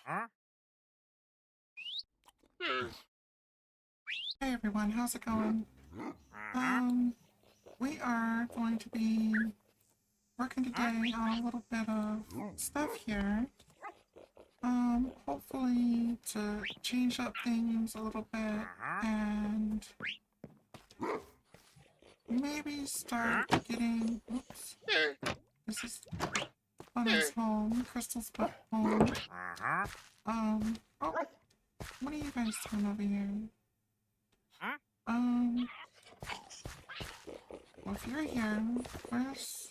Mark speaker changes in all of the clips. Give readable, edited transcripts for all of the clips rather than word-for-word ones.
Speaker 1: Hey everyone, how's it going? We are going to be working today on a little bit of stuff here. Hopefully to change up things a little bit and maybe start getting, oops, this is Bunno's home, Crystal's home. Oh, what are you guys doing over here? Well, if you're here, where's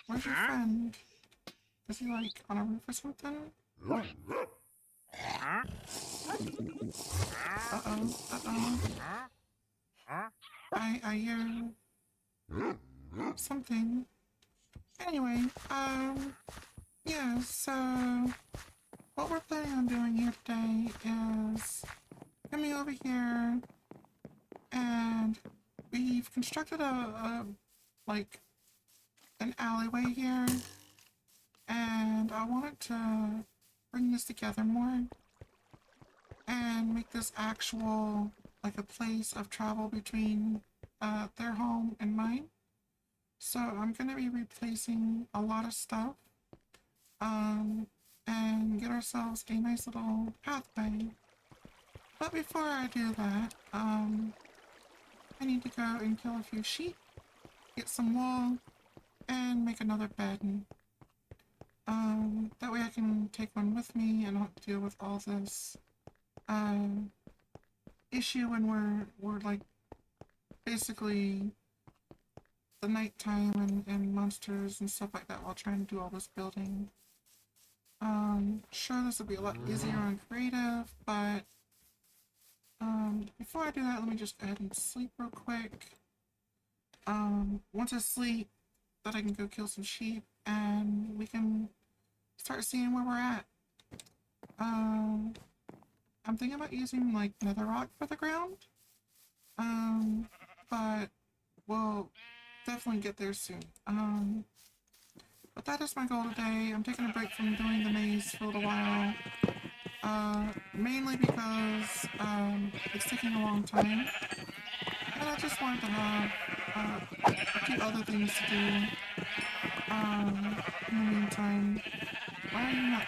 Speaker 1: your friend? Is he like on a roof or something? Uh-oh, uh-oh. I hear something. Anyway, yeah, so what we're planning on doing here today is coming over here and we've constructed like an alleyway here and I wanted to bring this together more and make this actual like a place of travel between their home and mine. So I'm gonna be replacing a lot of stuff and get ourselves a nice little pathway. But before I do that, I need to go and kill a few sheep, get some wool, and make another bed. That way I can take one with me and not deal with all this issue when we're like basically the nighttime and monsters and stuff like that while trying to do all this building. Sure, this will be a lot easier on creative, but before I do that, let me just go ahead and sleep real quick. Once I sleep, then I can go kill some sheep and we can start seeing where we're at. I'm thinking about using like nether rock for the ground. But we'll definitely get there soon. But that is my goal today. I'm taking a break from doing the maze for a little while. Mainly because it's taking a long time. And I just wanted to have a few other things to do. In the meantime, why are you not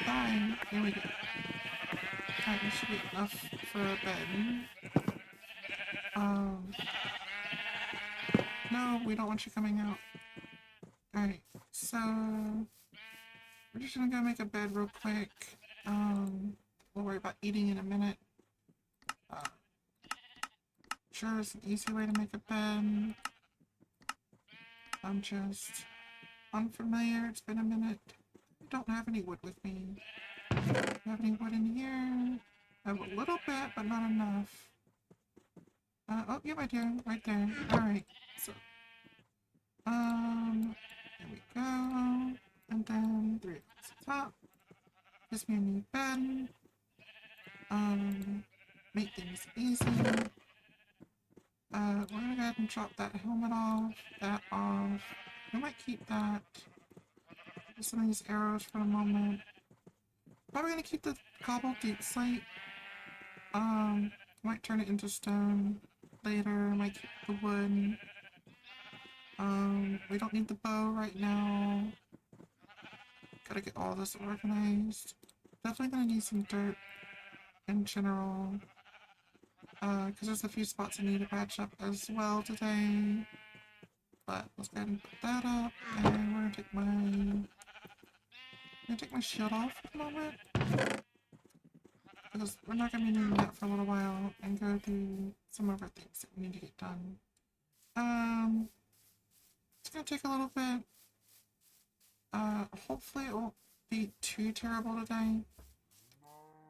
Speaker 1: dying? There we go. Alright, this should be enough for a bed. No, we don't want you coming out. Alright, so we're just gonna go make a bed real quick. We'll worry about eating in a minute. Sure, it's an easy way to make a bed. I'm just unfamiliar. It's been a minute. I don't have any wood with me. Do you have any wood in here? I have a little bit, but not enough. Oh, yep, I do. Right there. Alright, so. There we go. And then 3 across the top. Gives me a new bed. Make things easy. We're gonna go ahead and drop that helmet off, that off. We might keep that. Just some of these arrows for a moment. Probably gonna keep the cobbled deep slate. Might turn it into stone later. Might keep the wood. We don't need the bow right now. Gotta get all this organized. Definitely gonna need some dirt in general. Because there's a few spots I need to patch up as well today. But let's go ahead and put that up, and we're gonna take my shield off for the moment. Because we're not gonna be needing that for a little while, and go do some of our things that we need to get done. It's gonna take a little bit. Hopefully it won't be too terrible today.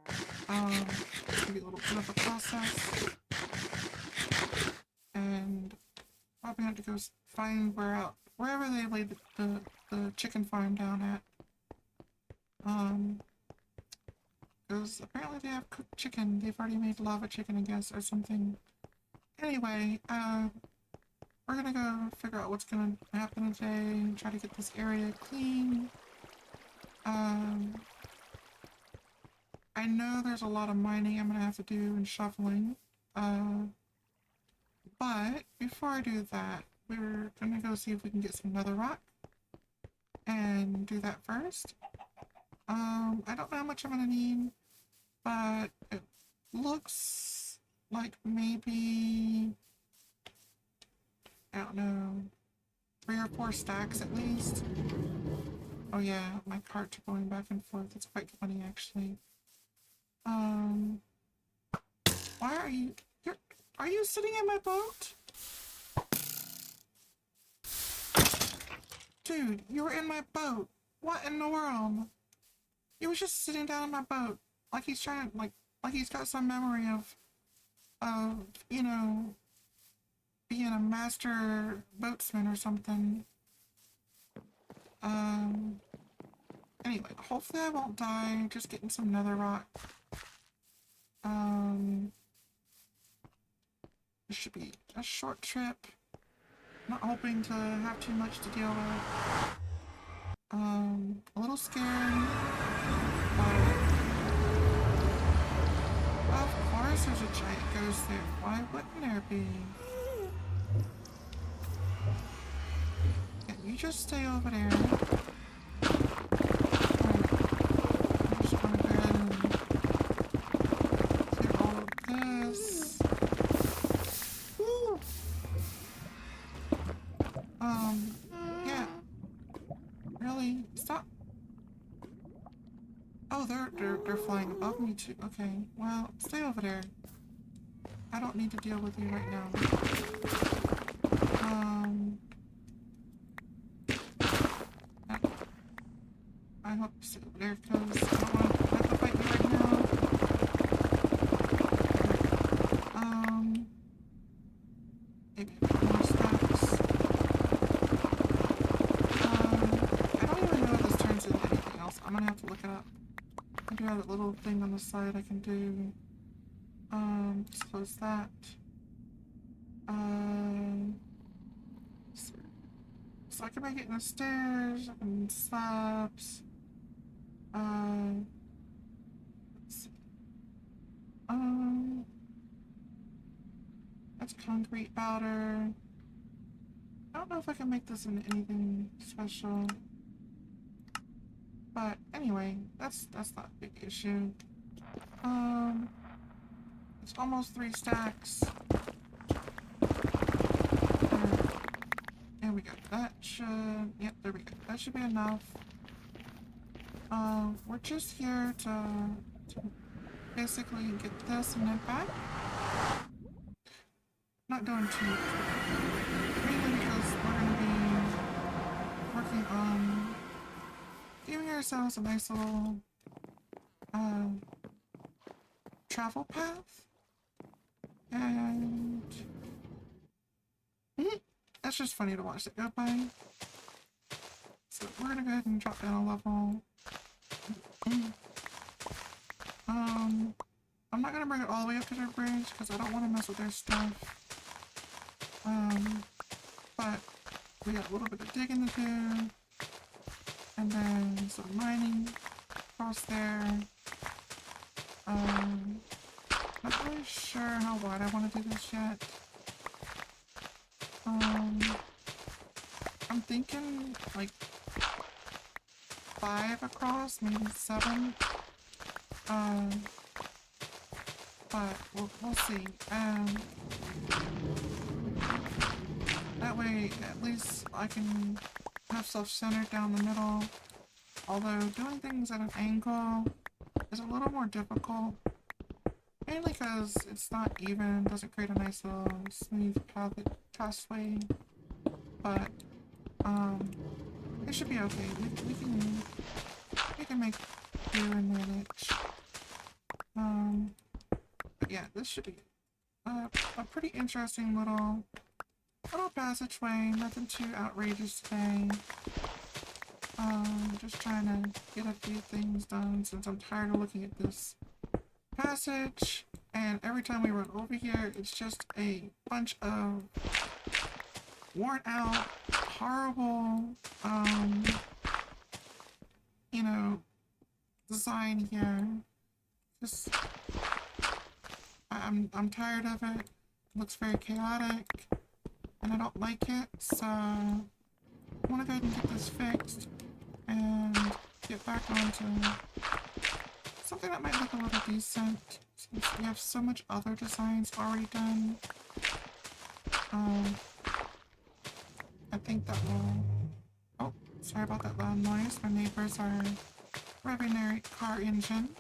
Speaker 1: It's gonna be a little bit of a process. And probably have to go find wherever they laid the chicken farm down at. Because apparently they have cooked chicken. They've already made lava chicken, I guess, or something. Anyway, we're gonna go figure out what's gonna happen today and try to get this area clean. I know there's a lot of mining I'm gonna have to do and shoveling. But before I do that, we're gonna go see if we can get some nether rock and do that first. I don't know how much I'm gonna need, but it looks like maybe, I don't know, 3 or 4 stacks at least. Oh yeah, my carts are going back and forth. It's quite funny actually. Why are you, are you sitting in my boat? Dude, you were in my boat. What in the world? He was just sitting down in my boat. Like he's trying to, like he's got some memory of, you know, being a master boatsman or something. Anyway, hopefully I won't die. Just getting some nether rock. This should be a short trip. Not hoping to have too much to deal with. A little scary, but of course there's a giant ghost there. Why wouldn't there be? Yeah, you just stay over there. I'm just gonna go ahead and clear all of this. Woo! Yeah. Really? Stop. Oh, they're flying above me too. Okay, well, stay over there. I don't need to deal with you right now. I hope you stay over there because I don't want to have to fight you right now. Maybe a few more steps. I don't even know if this turns into anything else. I'm gonna have to look it up. I do have a little thing on the side I can do. Just close that. So I can make it in the stairs, and slabs. Let's see. That's concrete powder. I don't know if I can make this into anything special. But anyway, that's not a big issue. It's almost 3 stacks. There we go. That should, yep, there we go. That should be enough. We're just here to basically get this and then back. Not doing too much. Mainly because we're gonna be working on giving ourselves a nice little travel path. And that's just funny to watch it go by. So we're gonna go ahead and drop down a level. I'm not gonna bring it all the way up to their bridge because I don't want to mess with their stuff. But we got a little bit of digging to do, and then some mining across there. Not really sure how wide I want to do this yet. I'm thinking like 5 across, maybe 7. But we'll see. That way, at least I can have stuff centered down the middle. Although doing things at an angle is a little more difficult. Mainly because it's not even, doesn't create a nice little smooth pathway. But it should be okay. We can make do and manage. But yeah, this should be a pretty interesting little passageway. Nothing too outrageous today. Just trying to get a few things done since I'm tired of looking at this passage. And every time we run over here, it's just a bunch of worn out, horrible, you know, design here. Just, I'm tired of it. It looks very chaotic, and I don't like it, so I want to go ahead and get this fixed and get back onto something that might look a little decent, since we have so much other designs already done. I think that will... Oh, sorry about that loud noise. My neighbors are revving their car engine.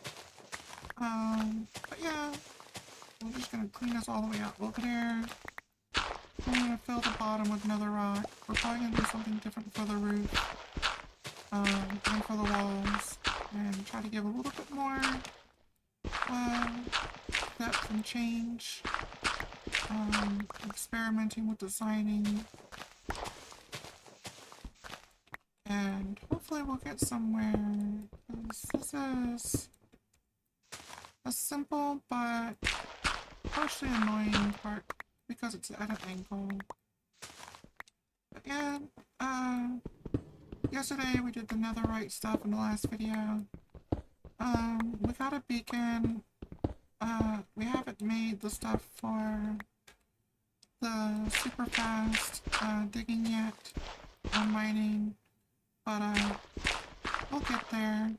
Speaker 1: But yeah, we're just gonna clean this all the way out over there. I'm gonna fill the bottom with another rock. We're probably gonna do something different for the roof, and for the walls, and try to give a little bit more, depth and change. Experimenting with designing, and hopefully we'll get somewhere, because this is a simple but partially annoying part because it's at an angle. But yeah, yesterday we did the netherite stuff in the last video. We got a beacon. We haven't made the stuff for the super fast digging yet on mining, but we'll get there.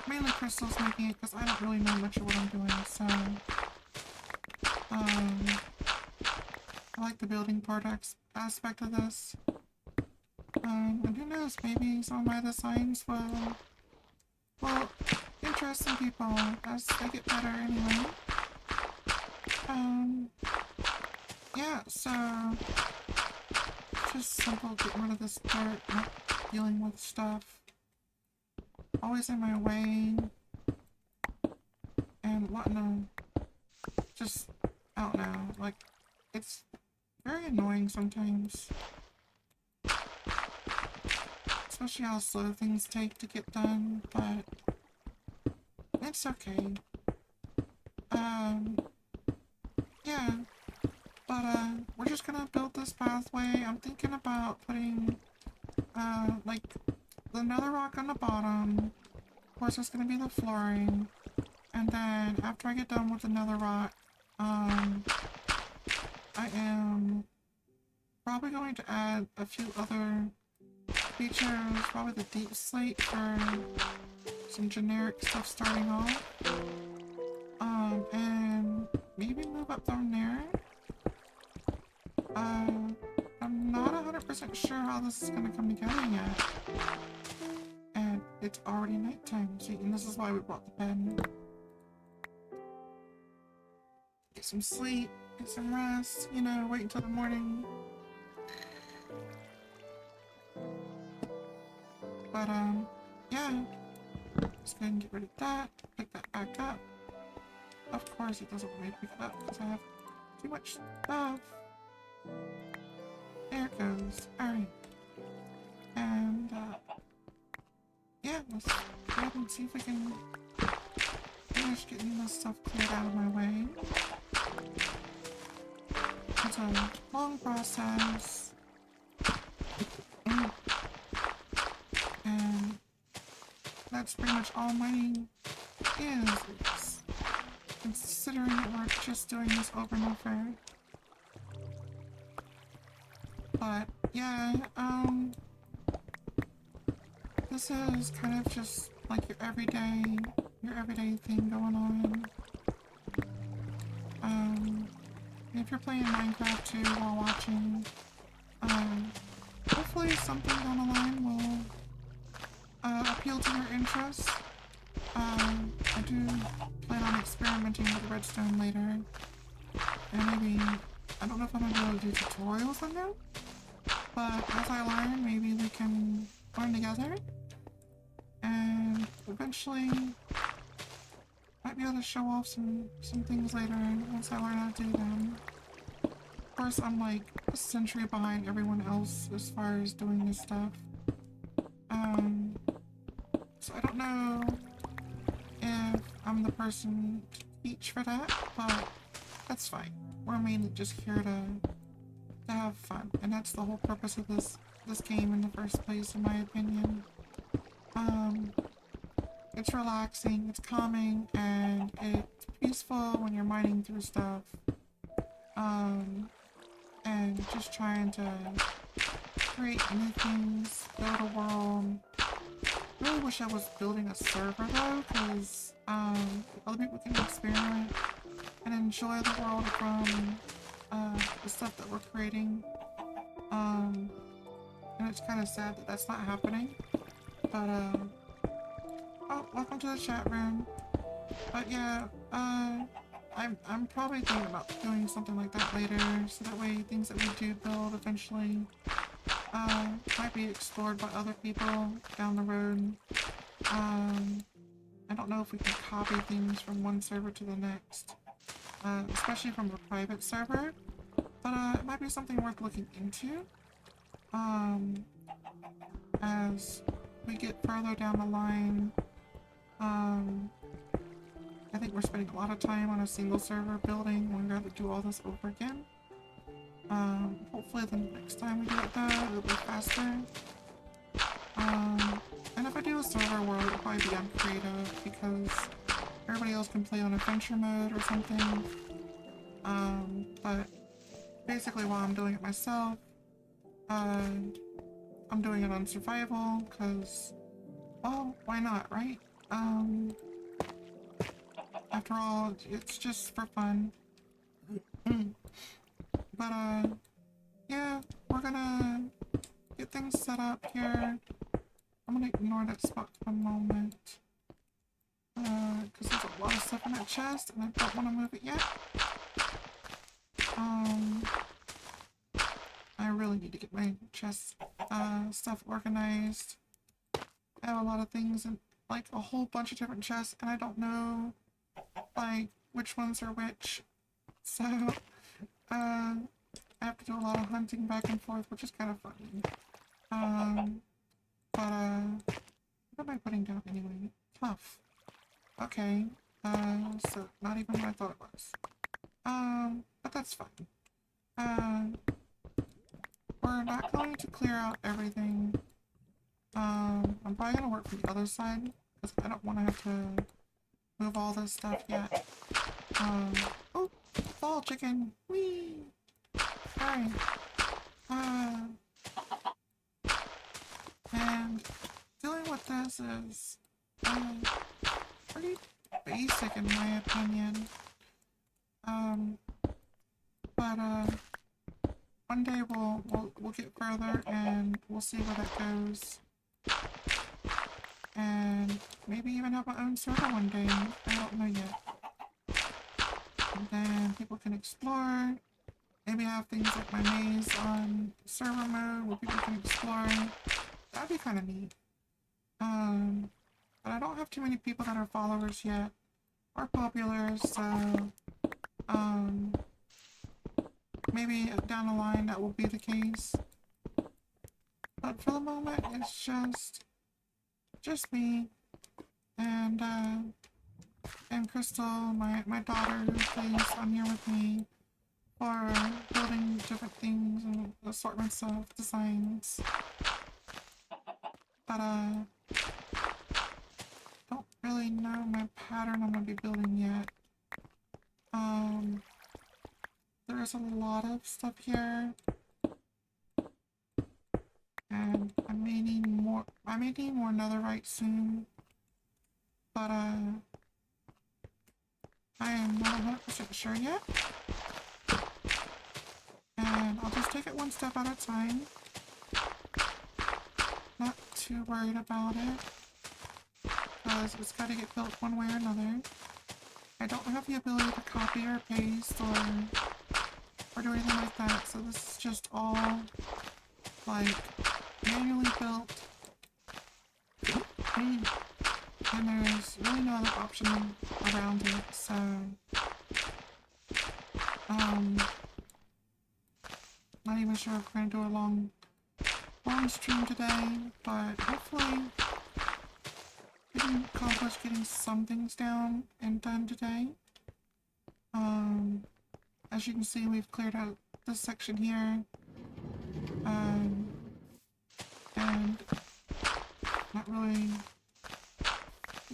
Speaker 1: Mainly Crystal's making it because I don't really know much of what I'm doing, so I like the building products aspect of this. And who knows, maybe some of my designs will interest some people as they get better anyway. Yeah, so just simple getting rid of this dirt, not dealing with stuff always in my way, and wanting to just, I don't know, like, it's very annoying sometimes, especially how slow things take to get done, but it's okay. Yeah, but we're just gonna build this pathway. I'm thinking about putting like the nether rock on the bottom. Of course, it's gonna be the flooring, and then after I get done with the nether rock, I am probably going to add a few other features, probably the deep slate for some generic stuff starting off, and maybe move up from there. I'm not 100% sure how this is gonna come together yet. And it's already nighttime, see, and this is why we brought the pen. Get some sleep, get some rest, you know, wait until the morning. But, yeah. Just go ahead and get rid of that, pick that back up. Of course it doesn't want me to pick it up because I have too much stuff. There it goes. Alright. And, yeah, let's go ahead and see if we can finish getting this stuff cleared out of my way. It's a long process. And that's pretty much all mining is, considering that we're just doing this over and over. But yeah, this is kind of just like your everyday thing going on. If you're playing Minecraft too while watching, hopefully something down the line will appeal to your interests. I do plan on experimenting with redstone later, and maybe, I don't know if I'm gonna be able to do tutorials on that, but as I learn, maybe we can learn together, and eventually might be able to show off some things later once I learn how to do them. Of course, I'm like a century behind everyone else as far as doing this stuff. So I don't know if I'm the person to teach for that, but that's fine. We're mainly just here to have fun, and that's the whole purpose of this game in the first place, in my opinion. it's relaxing, it's calming, and it's peaceful when you're mining through stuff. And just trying to create new things, build a world. Really wish I was building a server though, because other people can experiment and enjoy the world from the stuff that we're creating. And it's kind of sad that that's not happening. But oh, welcome to the chat room. But yeah, I'm probably thinking about doing something like that later, so that way things that we do build eventually might be explored by other people down the road. I don't know if we can copy things from one server to the next, especially from a private server, but it might be something worth looking into, as we get further down the line. I think we're spending a lot of time on a single server building when we have to do all this over again. Hopefully the next time we do it though, it'll be faster. And if I do a server world, it'll probably be on creative because everybody else can play on adventure mode or something. But basically while I'm doing it myself, I'm doing it on survival because, well, why not, right? After all, it's just for fun. But yeah, we're gonna get things set up here. I'm gonna ignore that spot for a moment. Because there's a lot of stuff in that chest and I don't want to move it yet. I really need to get my chest stuff organized. I have a lot of things in, like, a whole bunch of different chests, and I don't know, like, which ones are which. So, I have to do a lot of hunting back and forth, which is kind of funny. But what am I putting down anyway? Tough. Okay. So not even what I thought it was. But that's fine. We're not going to clear out everything. I'm probably gonna work from the other side, because I don't want to have to move all this stuff yet. Oh! Fall chicken! Whee! Alright. And dealing with this is, pretty basic in my opinion. But, one day we'll get further and we'll see where that goes. And maybe even have my own server one day. I don't know yet. And then people can explore. Maybe have things like my maze on server mode where people can explore. That'd be kind of neat. But I don't have too many people that are followers yet or popular, so maybe down the line that will be the case. But for the moment, it's just me and Crystal, my daughter, who plays on here with me for building different things and assortments of designs. But don't really know my pattern I'm gonna be building yet. There's a lot of stuff here. And I may need more netherite soon. But I am not 100% sure yet. And I'll just take it one step at a time. Not too worried about it, because it's got to get built one way or another. I don't have the ability to copy or paste or do anything like that, so this is just all, like, manually built. And there's really no other option around it, so not even sure if we're gonna do a long stream today, but hopefully we can accomplish getting some things down and done today. As you can see, we've cleared out this section here, and not really,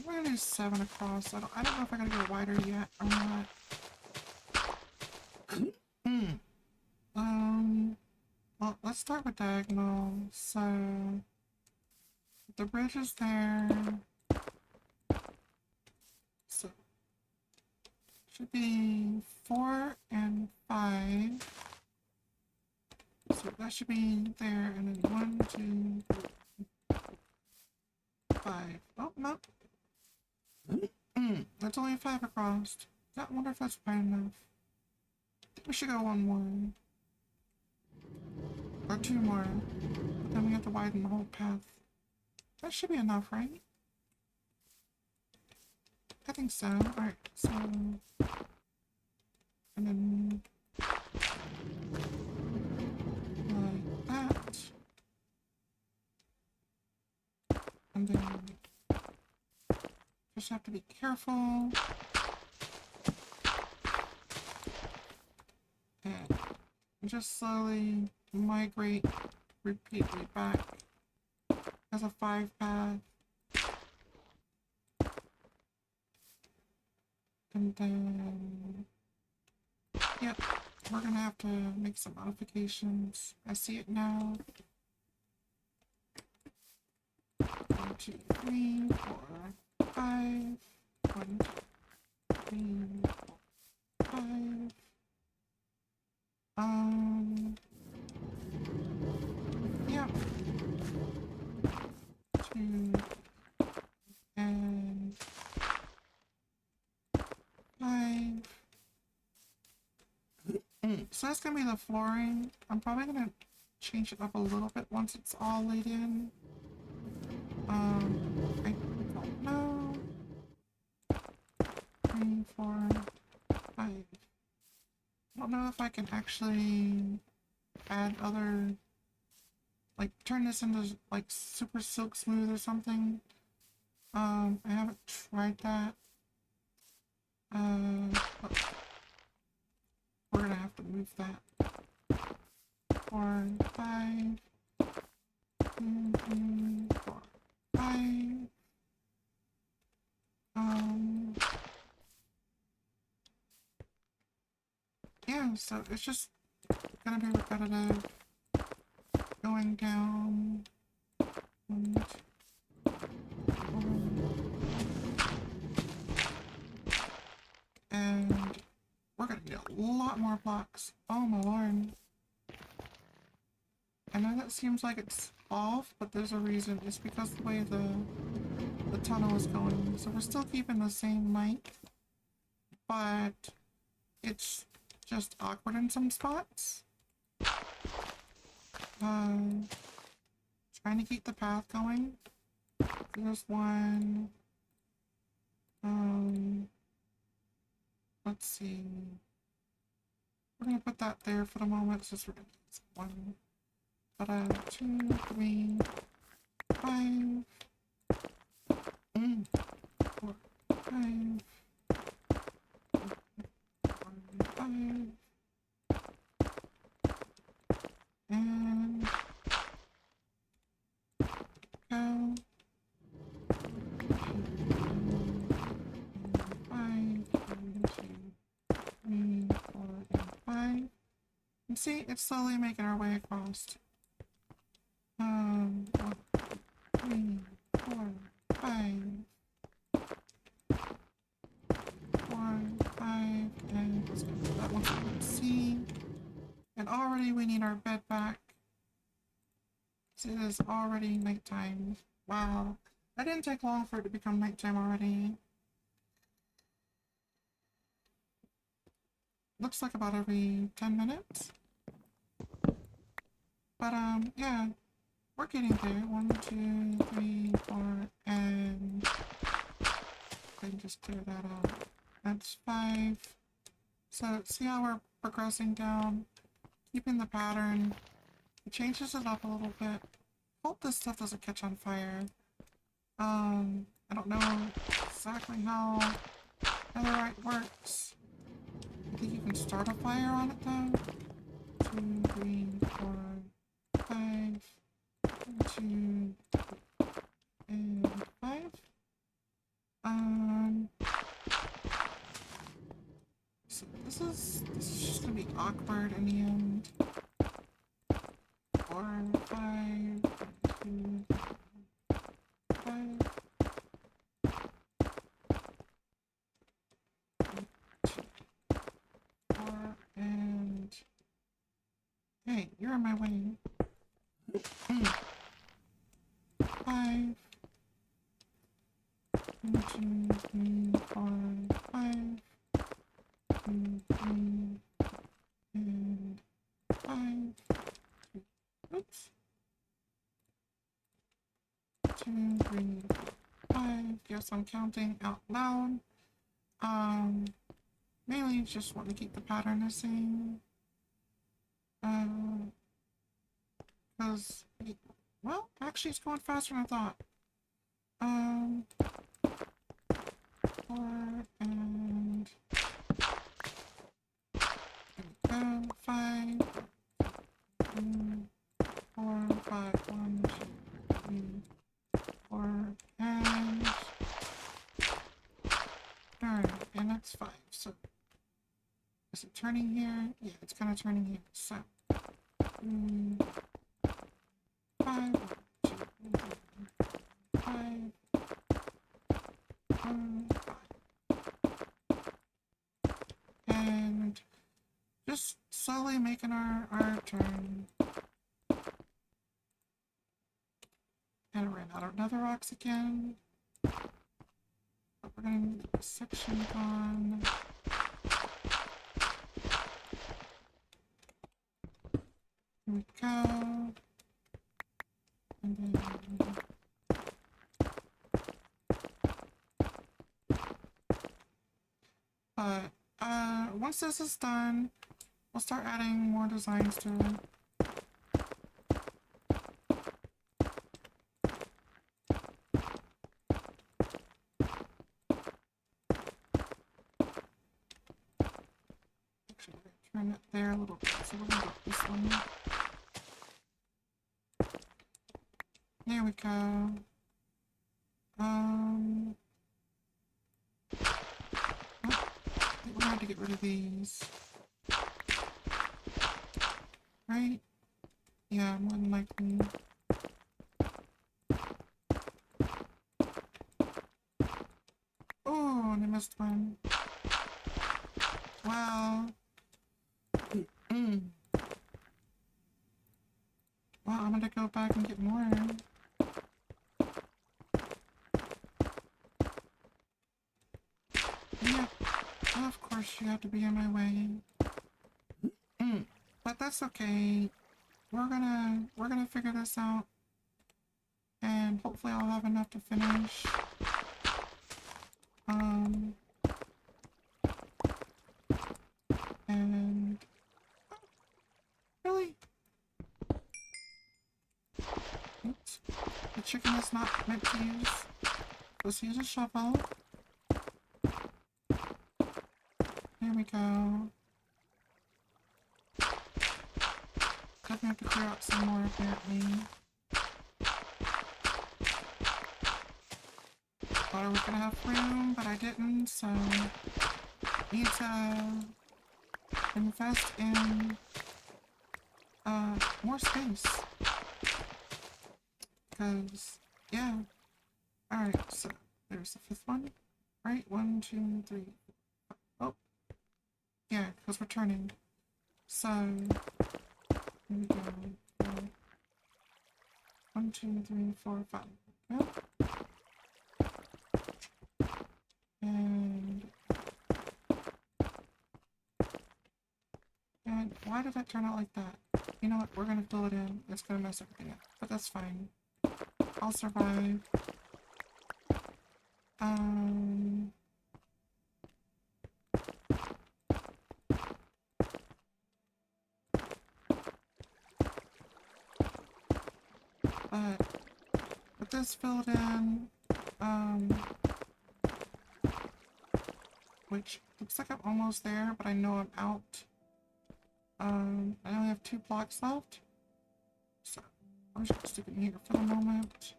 Speaker 1: we're do 7 across. I don't know if I gotta go wider yet or not. Well, let's start with diagonal. So the bridge is there. So should be 4 and 5. So that should be there, and then 1, 2, 3, 5. Oh, no. That's only 5 across. I wonder if that's wide enough. I think we should go 1 more. Or 2 more. But then we have to widen the whole path. That should be enough, right? I think so. Alright, so... And then... like that. And then... just have to be careful. And just slowly migrate repeatedly back as a 5 path. And then, yep, we're gonna have to make some modifications. I see it now. 1, 2, 3, 4, 5. 1, 2, 3, 4, 5. Yeah. 2 and 5. So that's gonna be the flooring. I'm probably gonna change it up a little bit once it's all laid in. I don't know. 3, 4, 5. I don't know if I can actually add other, like turn this into like super silk smooth or something. I haven't tried that. But we're gonna have to move that. 4, 5. 2, 3, 4, 5. Yeah, so it's just gonna be repetitive. Going down. 1, 2, 4. And we're gonna need a lot more blocks. Oh my lord. I know that seems like it's off, but there's a reason. It's because the way the tunnel is going. So we're still keeping the same length, but it's just awkward in some spots. Trying to keep the path going. There's one. Let's see. We're gonna put that there for the moment since we're gonna use 1. But 2, 3, 5. 4, 5. 5. And go. 5, 1, 2, 3, 4, and 5. And see, it's slowly making our way across. 1, 3, 4, 5. 4, 5, and let's go to that one so we can see. And already we need our bed back. So it is already nighttime. Wow. That didn't take long for it to become nighttime already. Looks like about every 10 minutes. But yeah. We're getting there. 1, 2, 3, 4, and I can just clear that out. That's 5. So see how we're progressing down, keeping the pattern. It changes it up a little bit. Hope this stuff doesn't catch on fire. I don't know exactly how netherite works. I think you can start a fire on it though. 2, 3, 4, 5. 1, 2, and 5. Um, so this is just gonna be awkward in the end. 4, 5, 2, 5. 2, 4, and hey, you're in my way. 5. 1, 2, 3, 4, 5. 2, 3, and 5. Oops. 2, 3, 5. Yes, I'm counting out loud. Mainly just want to keep the pattern the same. Because, well, actually it's going faster than I thought. 4 and there we go. 5. 4, 5, 1, 2, 3, 4, and alright, and that's 5. So is it turning here? Yeah, it's kind of turning here. So 5, 2, 5, 5, and just slowly making our turn. And I ran out of nether rocks again. But we're gonna need this section gone. Here we go. And then but once this is done, we'll start adding more designs to it. Actually, we're gonna turn it there a little bit, so we're gonna go this one. There we go. Oh, I think we're gonna have to get rid of these. Right? Yeah, more than likely. Oh, and I missed one. Well. Well, I'm gonna go back and get more. Yeah, of course you have to be in my way. But that's okay. We're gonna figure this out. And hopefully I'll have enough to finish. And really? Oops. The chicken is not meant to use. Let's use a shovel. There we go. Definitely have to clear out some more apparently. Thought I was gonna have room, but I didn't, so need to invest in more space. Because, yeah. Alright, so there's the 5th one. Right? 1, 2, 3. Oh. Yeah, because we're turning. So, here we go. 1, 2, 3, 4, 5. Yep. And why did that turn out like that? You know what? We're gonna fill it in. It's gonna mess everything up. But that's fine. I'll survive. But with this filled in, which looks like I'm almost there, but I know I'm out. I only have 2 blocks left. So I'm just gonna stick it in here for the moment.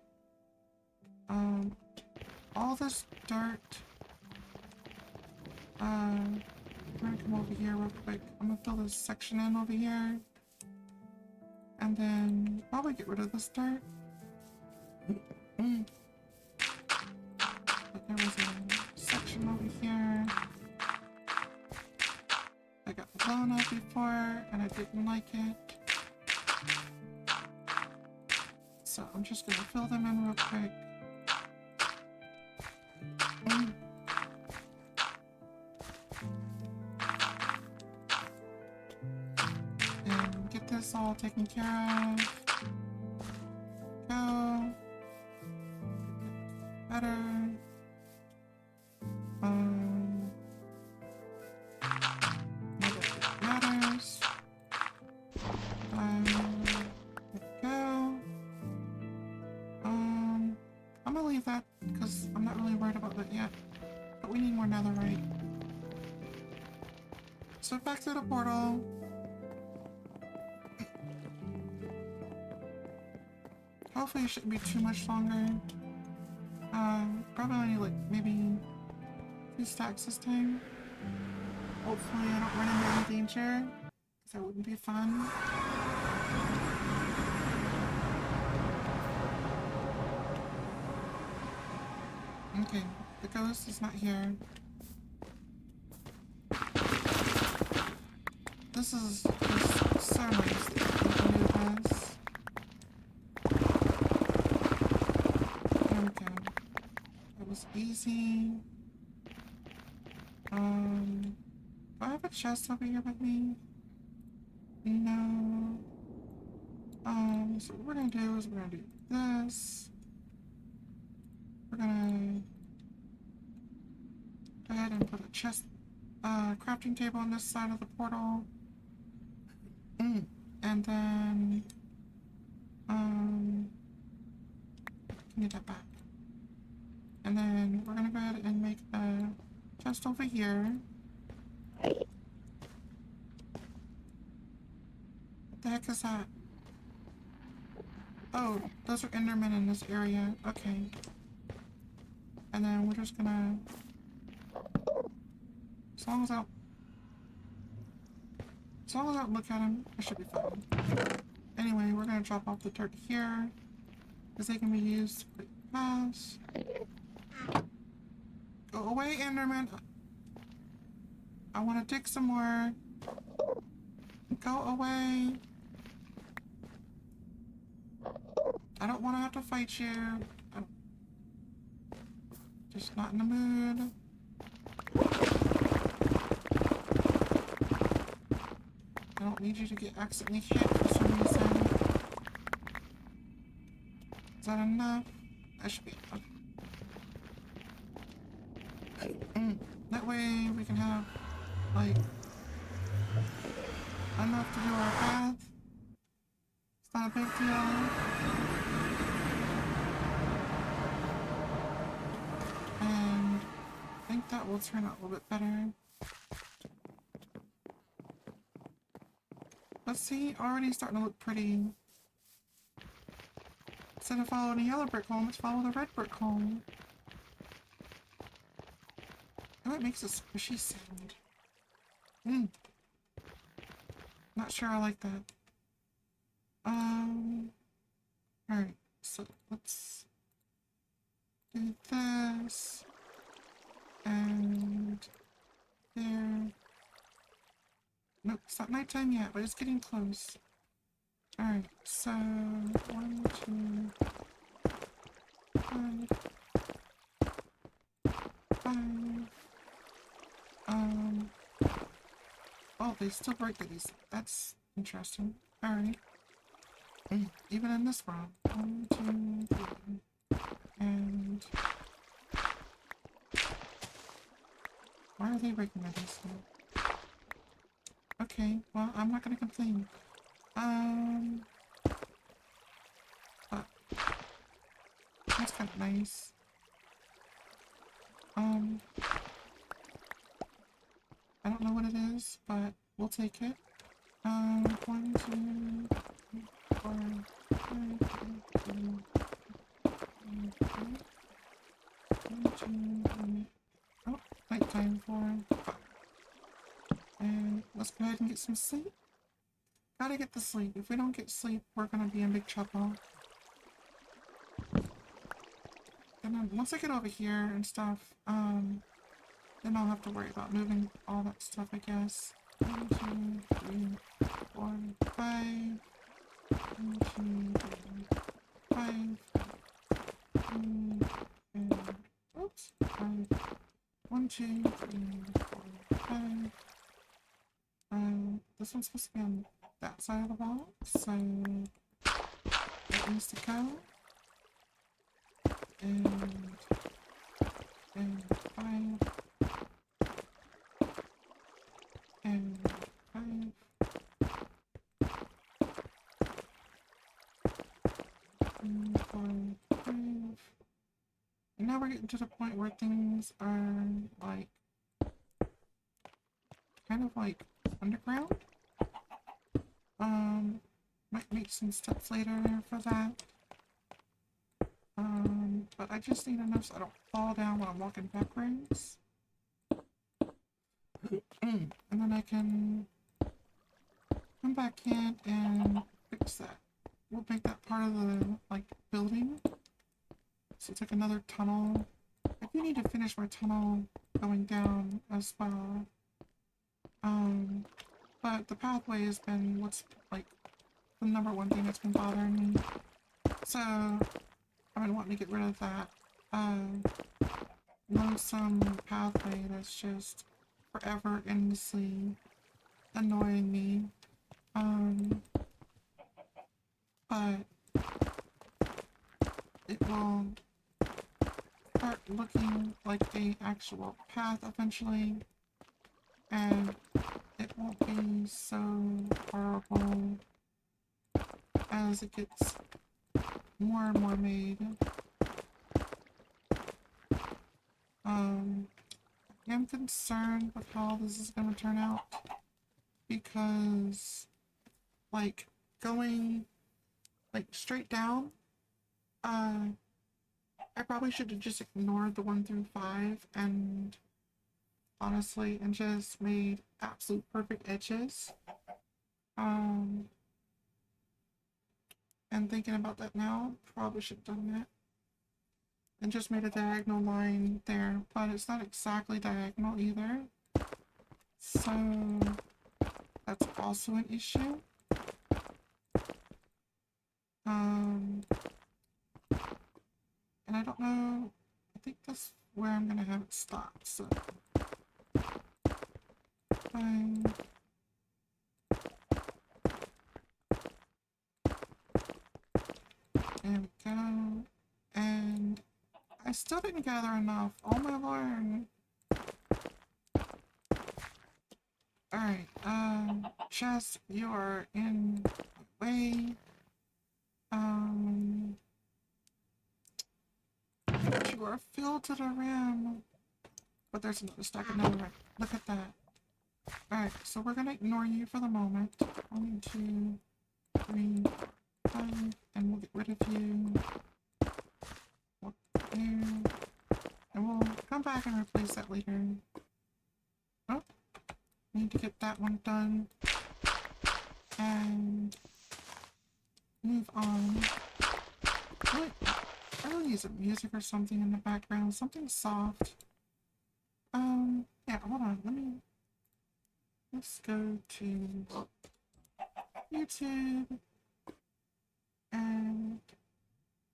Speaker 1: All all this dirt. I'm gonna come over here real quick. I'm gonna fill this section in over here. And then probably get rid of this dirt. But there was a section over here that got blown up before and I didn't like it. So I'm just gonna fill them in real quick. And get this all taken care of. Go. Better. Not that it matters. There we go. I'm gonna leave that because I'm not really worried about that yet. But we need more netherite. So back to the portal. Hopefully it shouldn't be too much longer. Probably only like maybe 2 stacks this time. Hopefully I don't run into any danger, because that wouldn't be fun. Okay, the ghost is not here. This is just so nice that you can do this. There we go. That was easy. Do I have a chest over here with me? No. So what we're gonna do is we're gonna do this. We're gonna go ahead and put a chest, crafting table on this side of the portal. And then, need that back. And then we're gonna go ahead and make a chest over here. What the heck is that? Oh, those are Endermen in this area. Okay. And then we're just gonna... As long as I don't look at them, I should be fine. Anyway, we're gonna drop off the dirt here, because they can be used to quick paths. Go away, Enderman! I want to dig some more. Go away. I don't want to have to fight you. I'm just not in the mood. I don't need you to get accidentally hit for some reason. Is that enough? That should be enough. That way we can have, like, enough to do our path. It's not a big deal. And I think that will turn out a little bit better. Let's see, already starting to look pretty. Instead of following the yellow brick hole, let's follow the red brick hole. Oh, it makes a squishy sound. Not sure I like that. Alright, so let's do this. And there. Nope, it's not nighttime yet, but it's getting close. Alright, so 1, 2, 5, 5. Oh, they still break these. That's interesting. Alright. Even in this round. 1, 2, 3. And... why are they breaking these? Okay, well, I'm not gonna complain. But that's kind of nice. I don't know what it is, but we'll take it. 1, 2, 3, 4, 5, 6, 7, 8, 9, 10, 11, 2, 3. Oh, nighttime 4, 5. And let's go ahead and get some sleep. Gotta get the sleep. If we don't get sleep, we're gonna be in big trouble. And then once I get over here and stuff, then I'll have to worry about moving all that stuff, I guess. 1, 2, 3, 4, 5. 1, 2, 3, 5. And, oops, 5. 1, 2, 3, 4, 5. This one's supposed to be on that side of the wall, so it needs to go. And 5. And 5. And 4, 5. And now we're getting to the point where things are like kind of like underground. Might make some steps later for that. But I just need enough so I don't fall down while I'm walking backwards. And then I can come back in and fix that. We'll make that part of the, like, building. So it's like another tunnel. I do need to finish my tunnel going down as well. But the pathway has been what's, like, the number one thing that's been bothering me. So I've been wanting to get rid of that lonesome pathway that's just forever endlessly annoying me. But it will start looking like a actual path eventually, and it won't be so horrible as it gets more and more made. I'm concerned with how this is going to turn out, because like going like straight down, I probably should have just ignored the 1 through 5 and honestly and just made absolute perfect edges. And thinking about that now, probably should have done that and just made a diagonal line there, but it's not exactly diagonal either, so that's also an issue. And I don't know, I think that's where I'm gonna have it stop, so fine. There we go. And I still didn't gather enough. Oh my lord. Alright, Chess, you are in my way. You are filled to the rim. But there's another stack of netherite. Look at that. Alright, so we're gonna ignore you for the moment. 1, 2, 3, 5, and we'll get rid of you. There. And we'll come back and replace that later. Oh, need to get that one done. And move on. Wait, I really need some music or something in the background. Something soft. Yeah, hold on. Let's go to YouTube and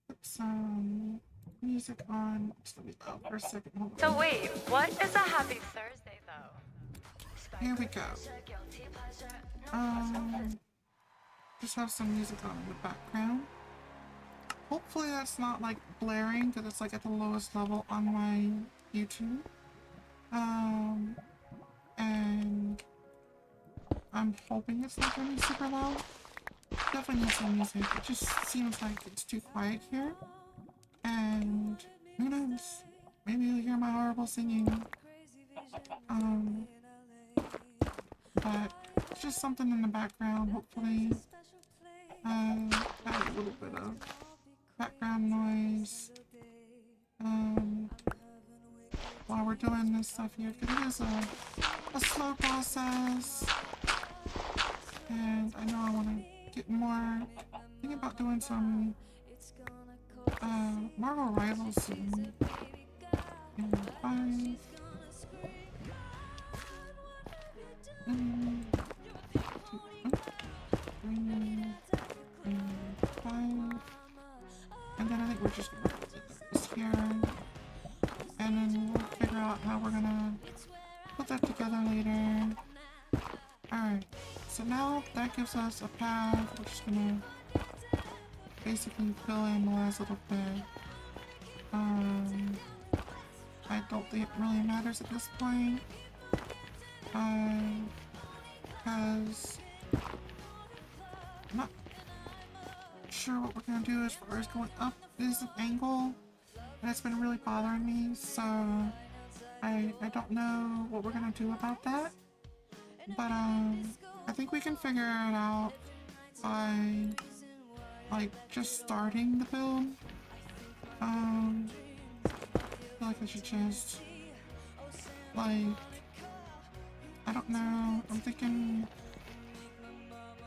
Speaker 1: put some music on. Just let me go for a second. Hold on.
Speaker 2: So wait, what is a happy Thursday though?
Speaker 1: Here we go. Just have some music on in the background. Hopefully that's not like blaring, because it's like at the lowest level on my YouTube. And I'm hoping it's not gonna be super loud. Definitely need some music. It just seems like it's too quiet here. And who knows? Maybe you'll hear my horrible singing. But it's just something in the background, hopefully. Add a little bit of background noise. we're doing this stuff here because it is a slow process. And I know I want to get more. Thinking about doing some Marvel Rivals soon. And 5. And 3 and 5. And then I think we're just gonna put this here. And then we'll figure out how we're gonna put that together later. Alright, so now that gives us a path. We're just gonna basically fill in the last little bit. I don't think it really matters at this point. Because I'm not sure what we're gonna do as far as going up this angle. And it's been really bothering me, so I don't know what we're gonna do about that. But I think we can figure it out by like just starting the build. I feel like I should just like, I don't know, I'm thinking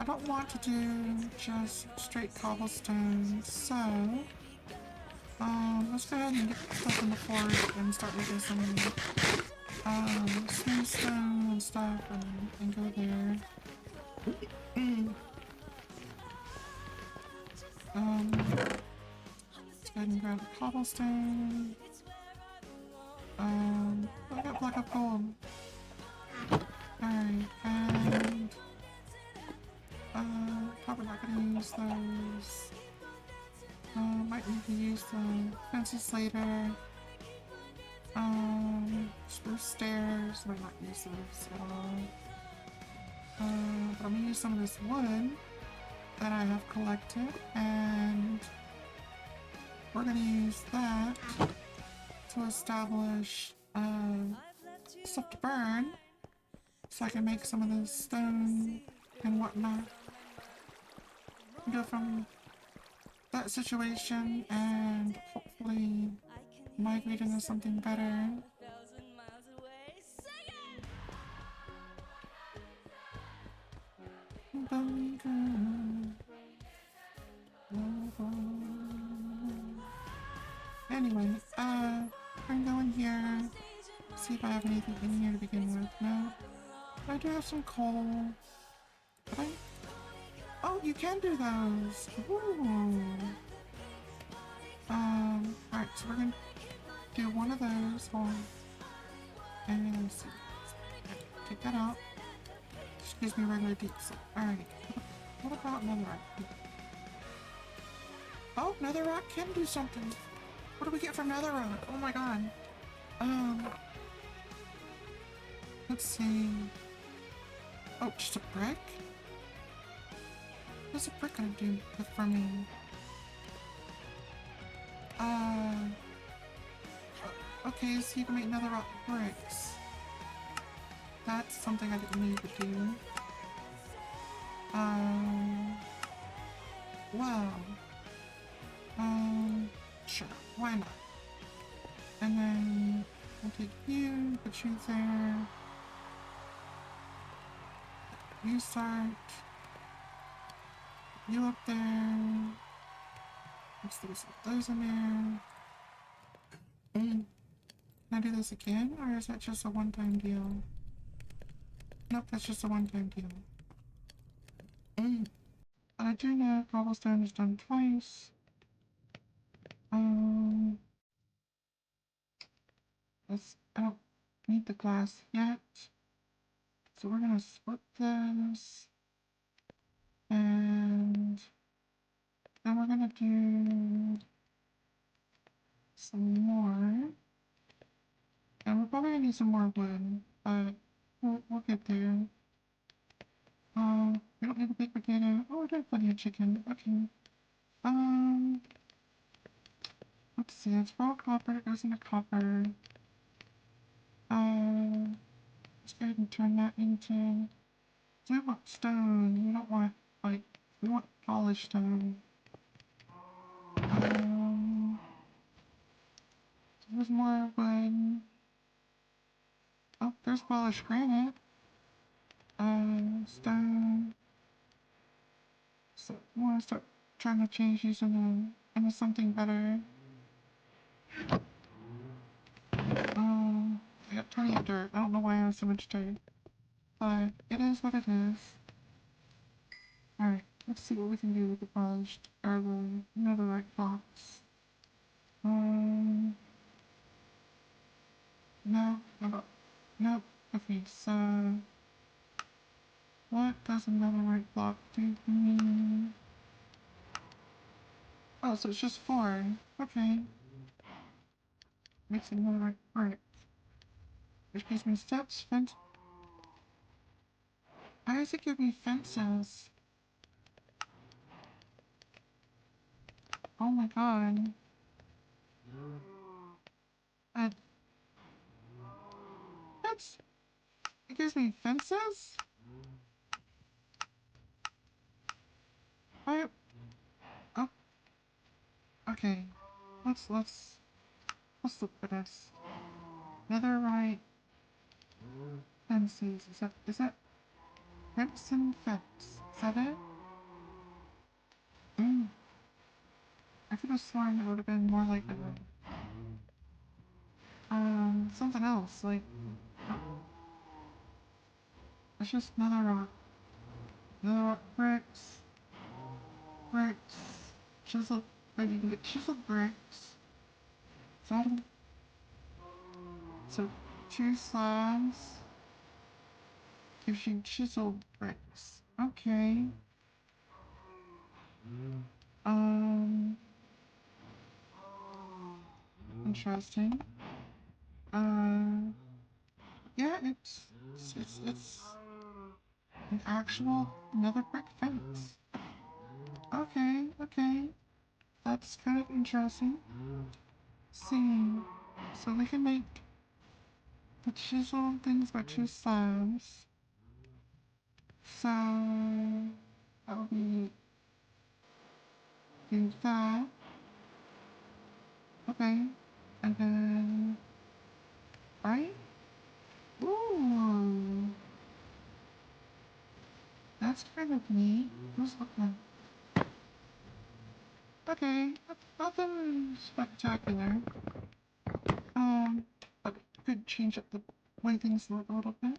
Speaker 1: I don't want to do just straight cobblestone, so let's go ahead and get stuff in the forge and start making some smooth stone and stuff and go there. Let's go ahead and grab the cobblestone. I got block of gold. Alright, and probably not gonna use those. Might need to use the fences later. Spruce stairs, might not use those at all. But I'm gonna use some of this wood that I have collected, and we're gonna use that to establish stuff to burn, so I can make some of the stone and whatnot. Go from that situation and hopefully migrate into something better. Anyway, I'm going here, see if I have anything in here to begin with. No, I do have some coal. But oh, you can do those. Ooh. Alright, so we're gonna do one of those. Hold on. And let's see. Take that out. Just gives me regular deep. Alright. What about netherrack? Oh, netherrack can do something. What do we get from netherrack? Oh my god. Let's see. Oh, just a brick? What's a brick gonna do for me? Okay, so you can make netherrack bricks. That's something I didn't need to do. Well. Sure, why not? And then we'll take you, put you there. You start. You up there. Let's do those in there. Can I do this again, or is that just a one-time deal? Nope, that's just a one-time deal. I do know cobblestone is done twice. I don't need the glass yet. So we're gonna split this. And then we're gonna do some more. And we're probably gonna need some more wood, but we'll get there. We don't need a big potato. Oh, we do have plenty of chicken. Okay. Let's see. It's raw copper. It goes into copper. Let's go ahead and turn that into. So we want stone. We don't want like we want polished stone. So there's more wood. There's polished granite. Stone. So I want to start trying to change these into something better. I got plenty of dirt. I don't know why I have so much dirt. But it is what it is. Alright, let's see what we can do with the polished, or the netherite box. No, nope. Okay, so what does a netherite block do for me? Oh, so it's just 4. Okay. Makes it netherite brick. Which gives me steps, fence. Why does it give me fences? Oh my god. Uh, that's... It gives me fences? Why... Oh, okay. Let's look for this. Netherite fences. Is that crimson fence? Is that it? I could have sworn it would have been more like something else. Like, it's just netherrock. Netherrock bricks. Bricks. Chisel. Wait, you can get chisel bricks. So 2 slabs gives you chisel bricks. Okay. Interesting. Yeah, it's an actual nether brick fence. Okay, okay. That's kind of interesting. Let's see. So we can make the chisel things by 2 slabs. So that would be do that. Okay. And then right? Ooh. That's kind of neat. Let's look at. Okay, nothing spectacular. But could change up the way things look a little bit.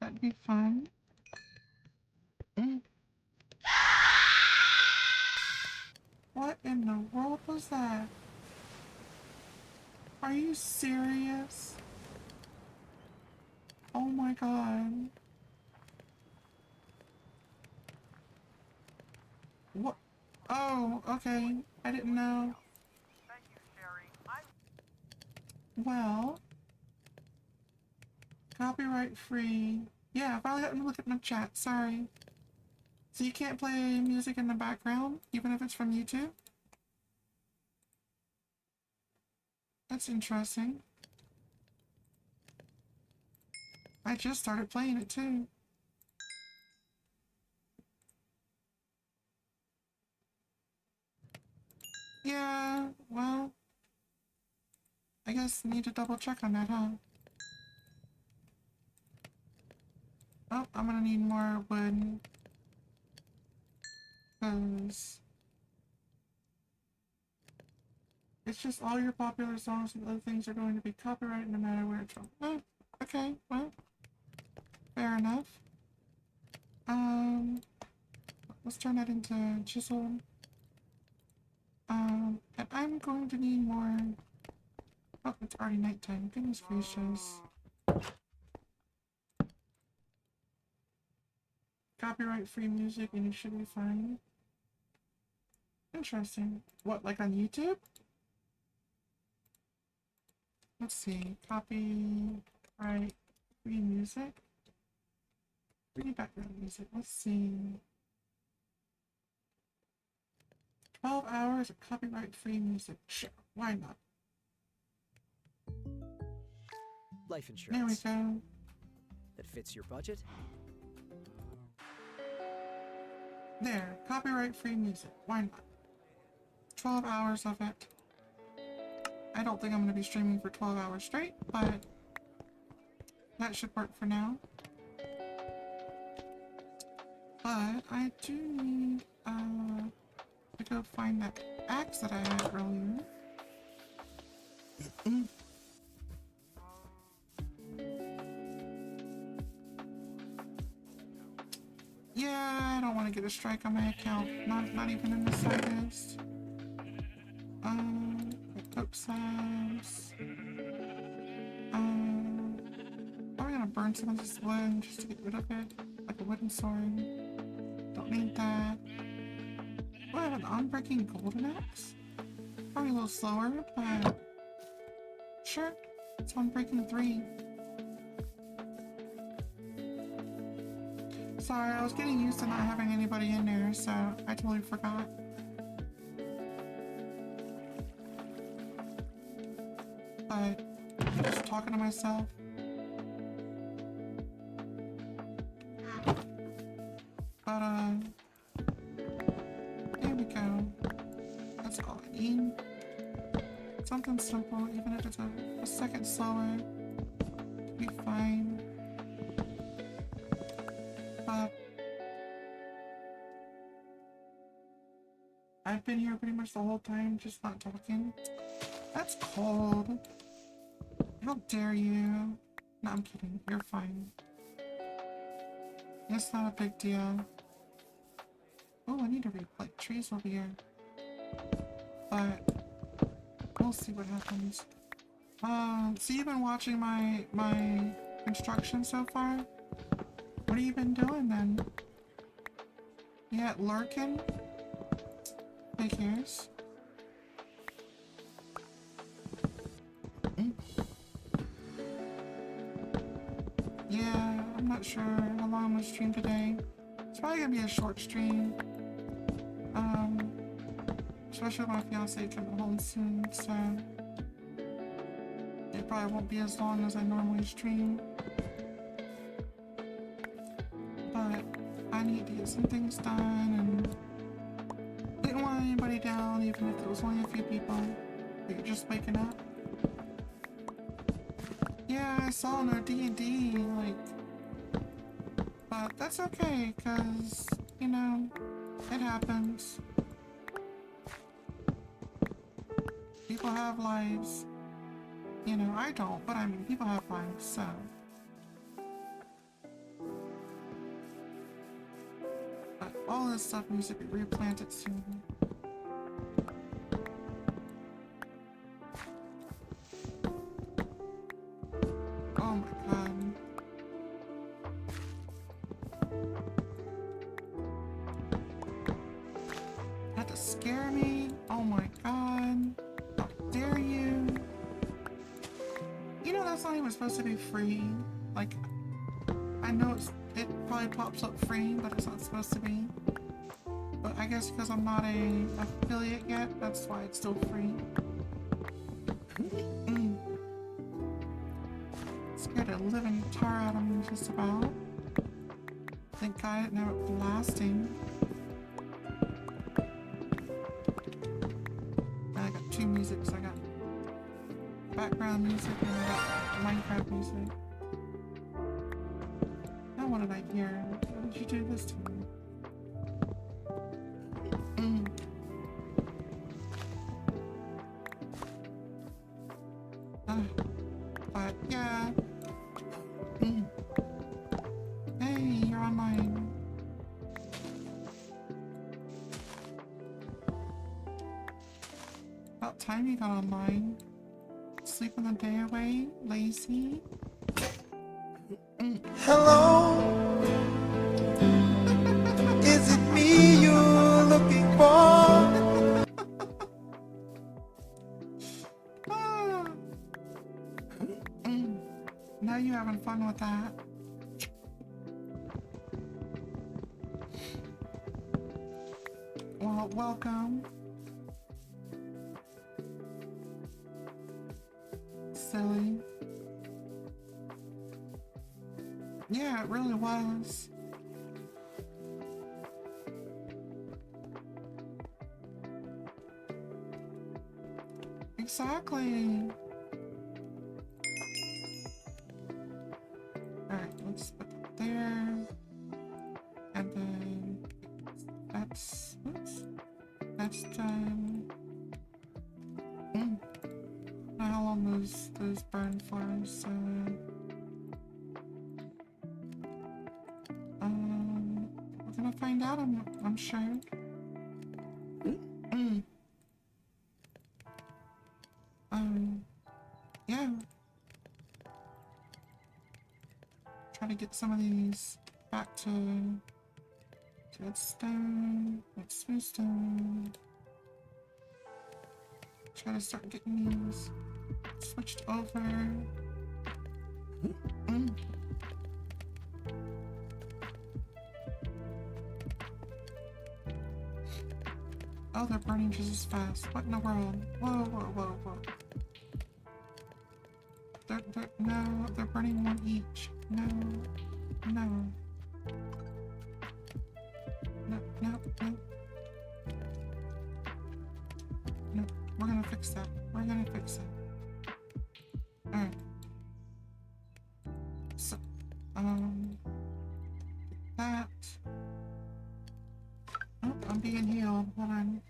Speaker 1: That'd be fun. Mm. What in the world was that? Are you serious? Oh my god. What? Oh, okay. I didn't know. Well, copyright free. Yeah, finally got to look at my chat. Sorry. So you can't play music in the background, even if it's from YouTube? That's interesting. I just started playing it too. Yeah, well, I guess need to double check on that, huh? Oh, I'm gonna need more wood. Because it's just all your popular songs and other things are going to be copyrighted no matter where it's from. Oh, okay, well, fair enough. Let's turn that into chisel. And I'm going to need more. Oh, it's already nighttime. Goodness gracious. Copyright free music and it should be fine. Interesting. What, like on YouTube? Let's see. Copyright free music. Free background music. Let's see. 12 hours of copyright free music. Sure, why not?
Speaker 3: Life insurance.
Speaker 1: There we go.
Speaker 3: That fits your budget?
Speaker 1: There, copyright free music. Why not? 12 hours of it. I don't think I'm going to be streaming for 12 hours straight, but that should work for now. But I do need to go find that axe that I had earlier. Yeah, I don't want to get a strike on my account. Not even in the slightest. Cook slabs. I'm gonna burn some of this wood just to get rid of it, like a wooden sword. Don't need that. Oh, I have an unbreaking golden axe? Probably a little slower, but sure. It's unbreaking 3. Sorry, I was getting used to not having anybody in there, so I totally forgot. But I'm just talking to myself. But there we go. That's all I need. Something simple, even if it's a second slower, it'll be fine. But I've been here pretty much the whole time, just not talking. That's cold. How dare you? No, I'm kidding. You're fine. It's not a big deal. Oh, I need to replant trees over here. But we'll see what happens. So you've been watching my construction so far? What have you been doing then? Yeah, lurking? Figures. Yeah, I'm not sure how long I'm gonna stream today. It's probably gonna be a short stream. Especially with my fiance coming home soon, so it probably won't be as long as I normally stream. But I need to get some things done, and didn't want anybody down, even if it was only a few people. They're just waking up. Yeah, I saw no D&D, like, but that's okay, cause, you know, it happens. People have lives. You know, I don't, but I mean, people have lives, so. But all this stuff needs to be replanted soon. Oh my god. That to scare me? Oh my god. How dare you? You know that's not even supposed to be free. Like, I know it probably pops up free, but it's not supposed to be. But I guess because I'm not a affiliate yet, that's why it's still free. Scared the living tar out of me just about. Thank God it never blasting. I got 2 musics. I got background music and I got Minecraft music. Now what did I hear? What did you do this to me? But yeah. Hey, you're online. About time you got online. Sleeping the day away, lazy.
Speaker 4: Hello, is it me you're looking for?
Speaker 1: Now you having fun with that. Well, welcome. Silly. Yeah, it really was. Exactly. Mm. I don't know how long those burn for, so we're gonna find out. I'm sure. Mm. Yeah. Try to get some of these back to that stone, that smooth stone. Try to start getting these switched over. Mm. Oh, they're burning just as fast. What in the world? Whoa, whoa, whoa, whoa. No, they're burning one each. No, no. No, no, no. No, we're gonna fix that. We're gonna fix that. Alright. So, that. Oh, I'm being healed. Hold on.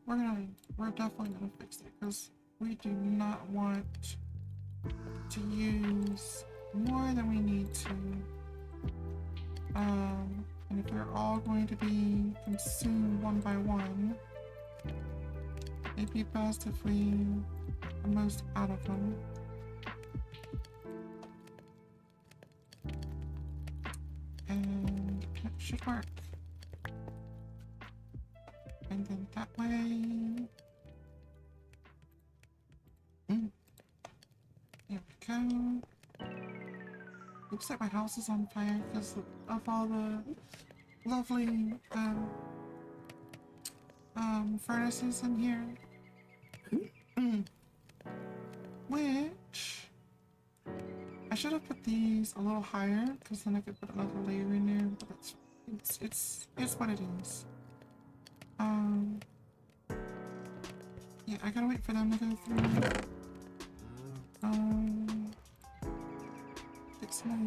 Speaker 1: Alright. We're definitely gonna fix it because we do not want to use more than we need to. And if they're all going to be consumed one by one, it'd be best if we get the most out of them. And it should work. And then that way. There we go. Looks like my house is on fire because of all the lovely furnaces in here. Which I should have put these a little higher because then I could put another layer in there, but it's what it is. Yeah, I gotta wait for them to go through. Get some of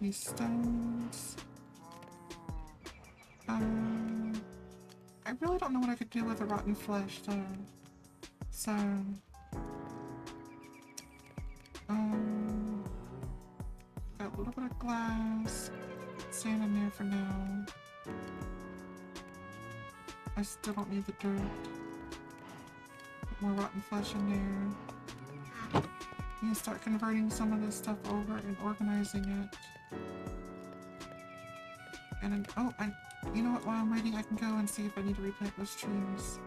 Speaker 1: these stones. I really don't know what I could do with the rotten flesh though. So, got a little bit of glass, sand in there for now. I still don't need the dirt. Put more rotten flesh in there. You can start converting some of this stuff over and organizing it. And then, oh, you know what, while I'm waiting, I can go and see if I need to replant those trees.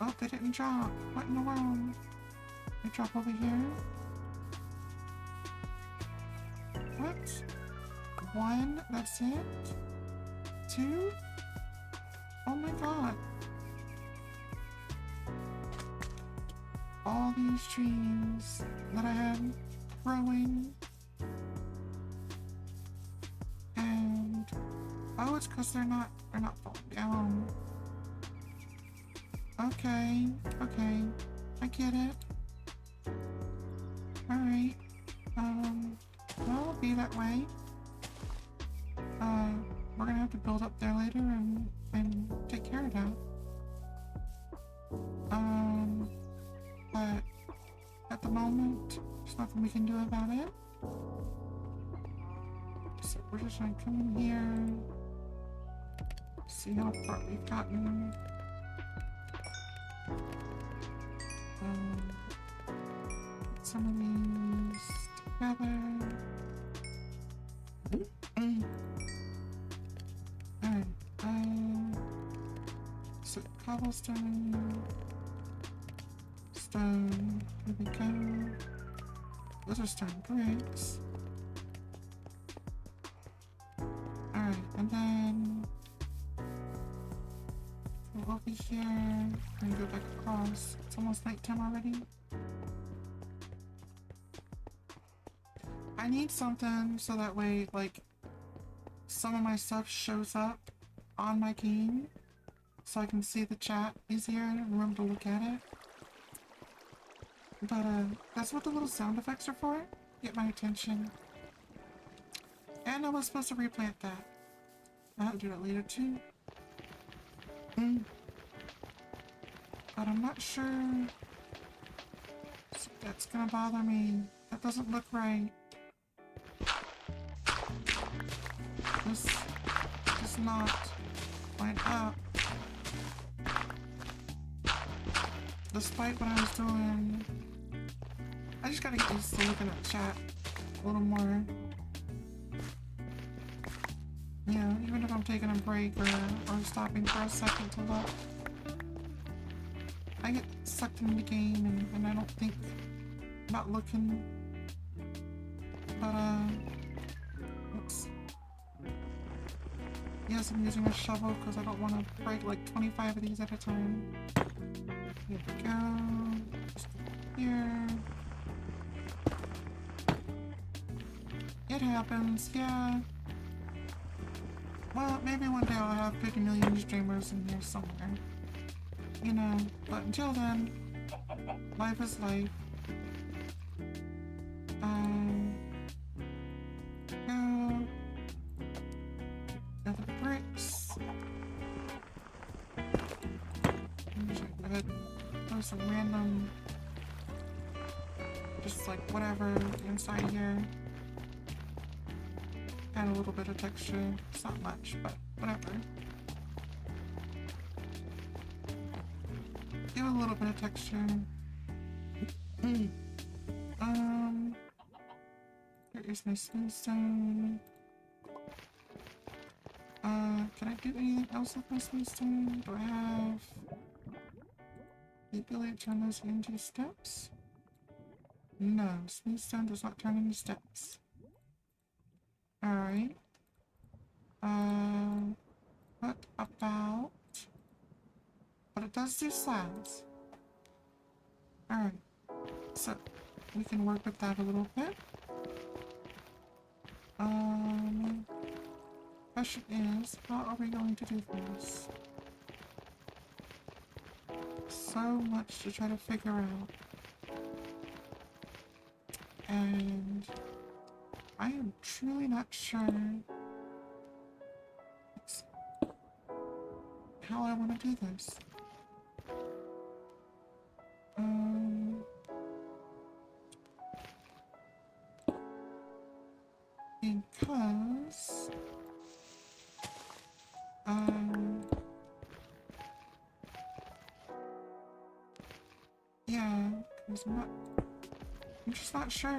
Speaker 1: Oh, they didn't drop. What in the world? They drop over here? What? One? That's it? Two? Oh my god. All these trees that I had growing. And oh, it's because they're not falling down. Okay, I get it. Alright. Well, it'll be that way. We're gonna have to build up there later and take care of that. But at the moment, there's nothing we can do about it. So we're just gonna come in here, see how far we've gotten. Put some of these together. Alright, so cobblestone, stone, here we go. Those are stone bricks. Alright, and then go over here and go back across. It's almost nighttime already. I I need something so that way, like, some of my stuff shows up on my game so I can see the chat easier and remember to look at it. But, that's what the little sound effects are for. Get my attention. And I was supposed to replant that. I'll do that later too. But I'm not sure if that's gonna bother me. That doesn't look right. This does not line up. Despite what I was doing. I just gotta get used to looking at chat a little more. Yeah, even if I'm taking a break or stopping for a second to look. I get sucked into the game and I don't think about looking. But, oops. Yes, I'm using a shovel because I don't want to break like 25 of these at a time. Here we go. Just here. It happens, yeah. Well, maybe one day I'll have 50 million streamers in here somewhere. You know, but until then, life is life. Go. Gather the bricks. I'm just gonna go ahead and throw some random, just like whatever inside here. Add a little bit of texture. It's not much, but whatever. Give it a little bit of texture. Here is my smooth stone. Can I do anything else with my smooth stone? Do I have the ability to turn those into steps? No, smooth stone does not turn into steps. Alright. What about... But it does do slabs. Alright. So, we can work with that a little bit. Question is, how are we going to do this? So much to try to figure out. And... I am truly not sure how I want to do this. Because yeah, because I'm just not sure.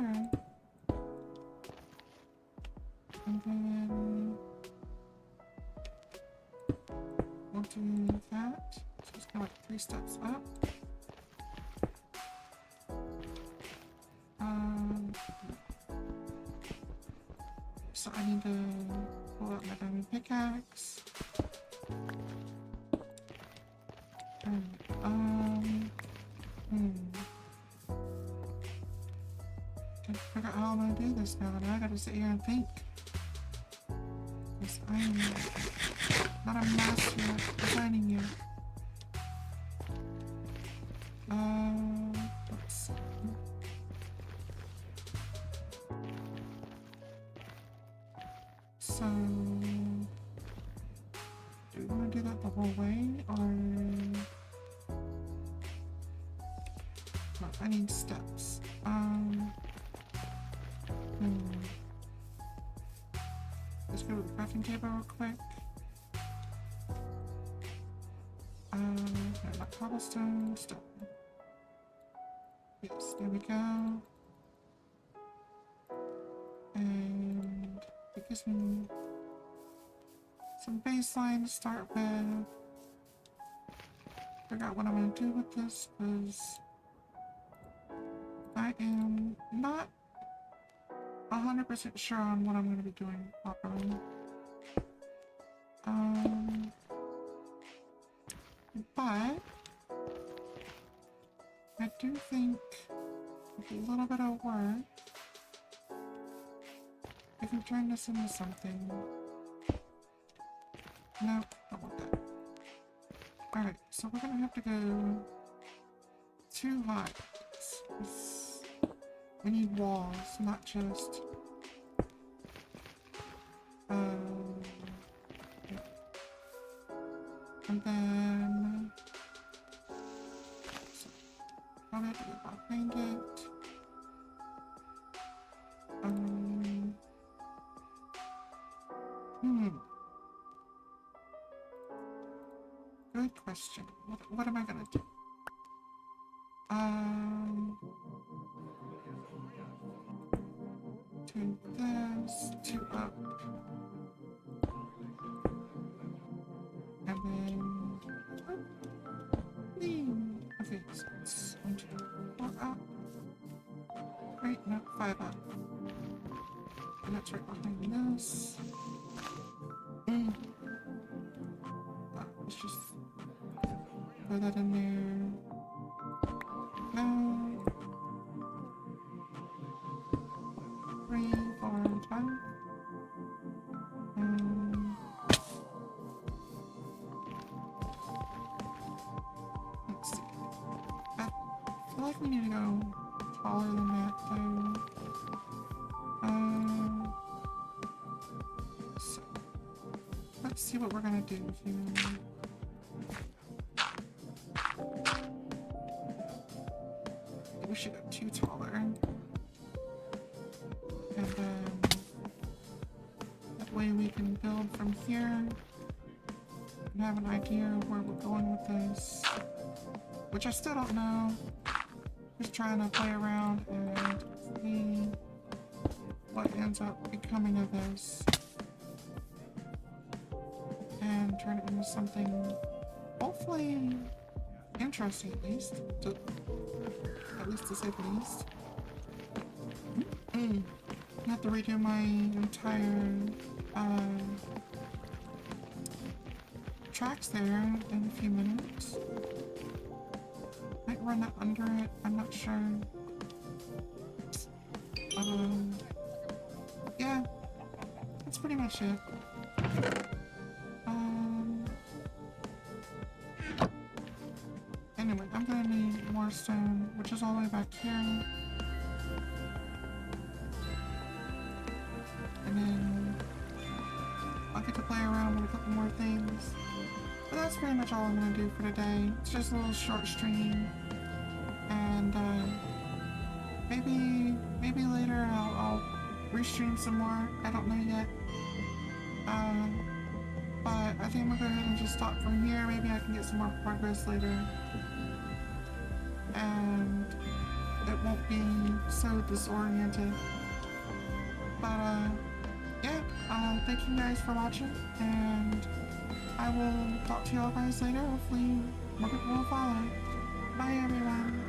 Speaker 1: And then we'll do that. So it's kind of like 3 steps up. So I need to pull out my diamond pickaxe. Can't figure out how I'm gonna do this now. Now I gotta sit here and think. Because I am not a master at designing yet. Let's see. So, do we want to do that the whole way, or... No, I need steps. Let's go to the crafting table real quick. Not cobblestone, stone. Yes, there we go. And it gives me some baseline to start with. Figure out what I'm going to do with this, because I am not 100% sure on what I'm going to be doing properly. But I do think with a little bit of work, if you turn this into something. No, don't want that. Alright, so we're gonna have to go too high. We need walls, not just okay. And then so probably have to go behind it. Good question. What am I gonna do? Do this, two up, and then okay, so it's 1, 2, 4 up. Right, no, 5 up. And that's right behind this. Let's just throw that in there. No. 3, 4, 5. Let's see. I feel like we need to go taller than that, though. So let's see what we're gonna do here. We should go 2 taller. And then that way we can build from here and have an idea of where we're going with this. Which I still don't know. Just trying to play around and see what ends up becoming of this. And turn it into something hopefully interesting at least. At least to say the least. I have to redo my entire tracks there in a few minutes. Might run it under it, I'm not sure. Yeah, that's pretty much it. Anyway, I'm gonna need more stone, which is all the way back here. And then I'll get to play around with a couple more things. But that's pretty much all I'm gonna do for today. It's just a little short stream. And maybe later I'll restream some more. I don't know yet. But I think I'm gonna go ahead and just stop from here. Maybe I can get some more progress later. And it won't be so disoriented. But yeah, thank you guys for watching, and I will talk to y'all guys later. Hopefully more people will follow. Bye everyone.